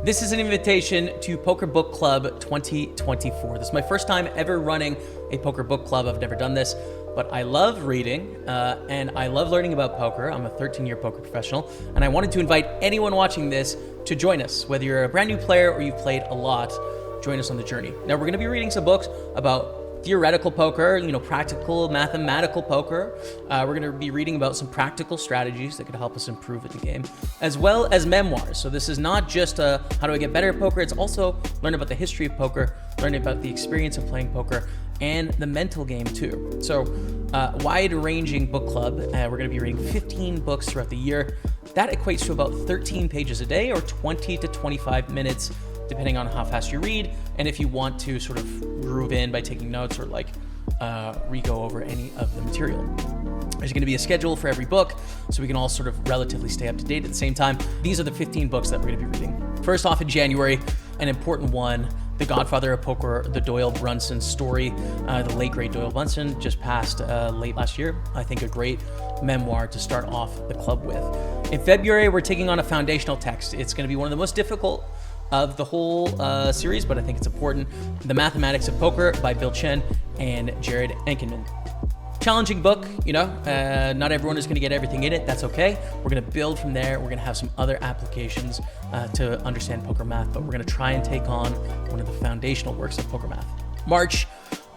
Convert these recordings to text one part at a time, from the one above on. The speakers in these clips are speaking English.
This is an invitation to Poker Book Club 2024. This is my first time ever running a poker book club. I've never done this, but I love reading and I love learning about poker. I'm a 13-year poker professional, and I wanted to invite anyone watching this to join us. Whether you're a brand new player or you've played a lot, join us on the journey. Now, we're going to be reading some books about theoretical poker, practical, mathematical poker. We're going to be reading about some practical strategies that could help us improve at the game, as well as memoirs. So this is not just how do I get better at poker, it's also learn about the history of poker, learning about the experience of playing poker, and the mental game too. So wide-ranging book club. We're going to be reading 15 books throughout the year. That equates to about 13 pages a day or 20 to 25 minutes, depending on how fast you read, and if you want to sort of groove in by taking notes or re-go over any of the material. There's going to be a schedule for every book, so we can all sort of relatively stay up to date at the same time. These are the 15 books that we're going to be reading. First off, in January, an important one, The Godfather of Poker, the Doyle Brunson story. The late, great Doyle Brunson just passed late last year. I think a great memoir to start off the club with. In February, we're taking on a foundational text. It's going to be one of the most difficult of the whole series, but I think it's important. The Mathematics of Poker by Bill Chen and Jared Enkenman. Challenging book, not everyone is going to get everything in it. That's okay. We're going to build from there. We're going to have some other applications to understand poker math, but we're going to try and take on one of the foundational works of poker math. March,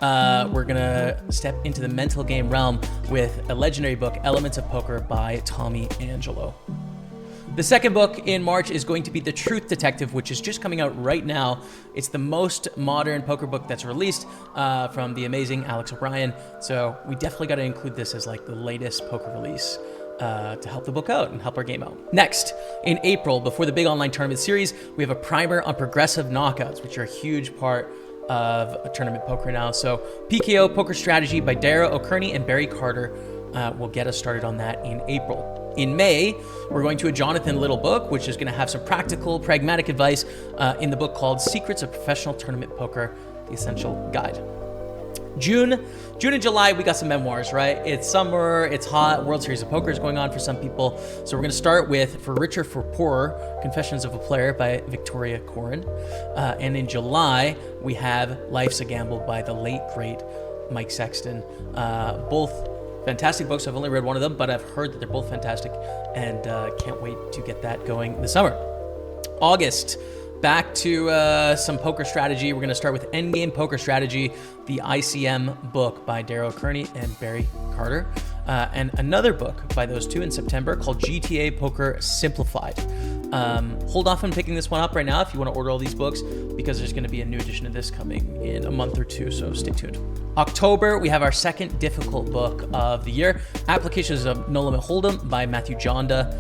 we're going to step into the mental game realm with a legendary book, Elements of Poker by Tommy Angelo. The second book in March is going to be The Truth Detective, which is just coming out right now. It's the most modern poker book that's released from the amazing Alex O'Brien. So we definitely got to include this as the latest poker release to help the book out and help our game out. Next, in April, before the big online tournament series, we have a primer on progressive knockouts, which are a huge part of tournament poker now. So PKO Poker Strategy by Dara O'Kearney and Barry Carter will get us started on that in April. In May, we're going to a Jonathan Little book, which is going to have some practical, pragmatic advice in the book called Secrets of Professional Tournament Poker, The Essential Guide. June and July, we got some memoirs, right? It's summer, it's hot, World Series of Poker is going on for some people. So we're going to start with For Richer, For Poorer, Confessions of a Player by Victoria Corin. And in July, we have Life's a Gamble by the late, great Mike Sexton. Both fantastic books. I've only read one of them, but I've heard that they're both fantastic and can't wait to get that going this summer. August, back to some poker strategy. We're going to start with Endgame Poker Strategy, the ICM book by Darryl Kearney and Barry Carter, and another book by those two in September called GTA Poker Simplified. Hold off on picking this one up right now if you want to order all these books, because there's going to be a new edition of this coming in a month or two, so stay tuned. October, we have our second difficult book of the year, Applications of No Limit Hold'em by Matthew Jonda.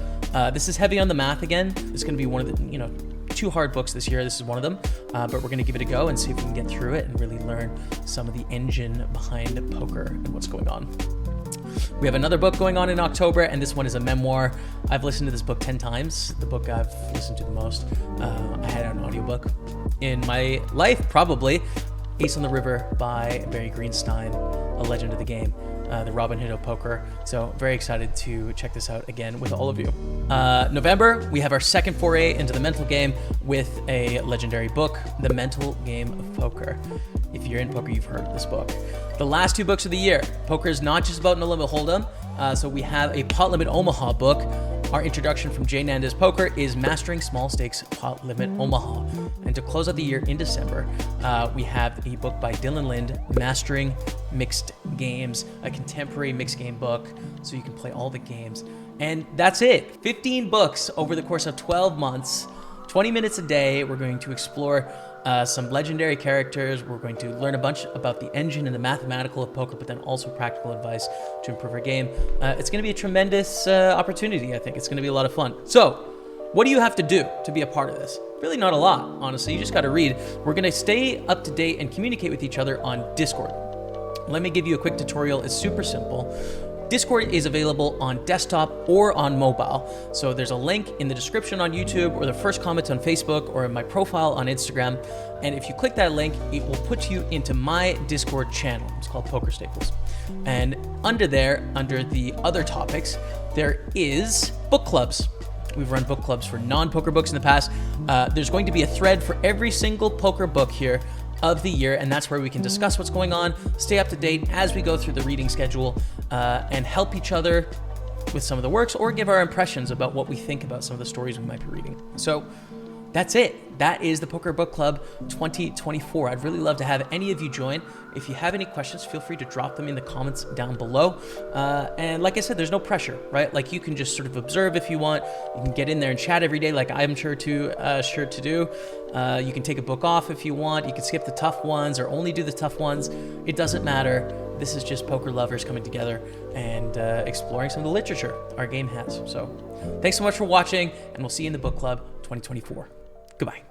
This is heavy on the math again. It's going to be one of the, two hard books this year. This is one of them, but we're going to give it a go and see if we can get through it and really learn some of the engine behind poker and what's going on. We have another book going on in October, and this one is a memoir. I've listened to this book 10 times, the book I've listened to the most. I had an audiobook in my life, probably. Ace on the River by Barry Greenstein, a legend of the game, the Robin Hood of poker. So very excited to check this out again with all of you. November, we have our second foray into the mental game with a legendary book, The Mental Game of Poker. If you're in poker, you've heard of this book. The last two books of the year. Poker is not just about No Limit Hold'em. So we have a Pot Limit Omaha book. Our introduction from Jay Nanda's Poker is Mastering Small Stakes Pot Limit Omaha. And to close out the year in December, we have a book by Dylan Lind, Mastering Mixed Games, a contemporary mixed game book, so you can play all the games. And that's it. 15 books over the course of 12 months, 20 minutes a day. We're going to explore some legendary characters. We're going to learn a bunch about the engine and the mathematical of poker, but then also practical advice to improve our game. It's going to be a tremendous opportunity, I think. It's going to be a lot of fun. So, what do you have to do to be a part of this? Really not a lot, honestly. You just got to read. We're going to stay up to date and communicate with each other on Discord. Let me give you a quick tutorial. It's super simple. Discord is available on desktop or on mobile. So there's a link in the description on YouTube or the first comment on Facebook or in my profile on Instagram. And if you click that link, it will put you into my Discord channel. It's called Pokerstaples. And under there, under the other topics, there is book clubs. We've run book clubs for non-poker books in the past. There's going to be a thread for every single poker book here of the year, and that's where we can discuss what's going on, stay up to date as we go through the reading schedule, and help each other with some of the works or give our impressions about what we think about some of the stories we might be reading. So that's it. That is the Poker Book Club 2024. I'd really love to have any of you join. If you have any questions, feel free to drop them in the comments down below. And like I said, there's no pressure, right? Like you can just sort of observe if you want. You can get in there and chat every day like I'm sure to do. You can take a book off if you want. You can skip the tough ones or only do the tough ones. It doesn't matter. This is just poker lovers coming together and exploring some of the literature our game has. So thanks so much for watching, and we'll see you in the book club 2024. Goodbye.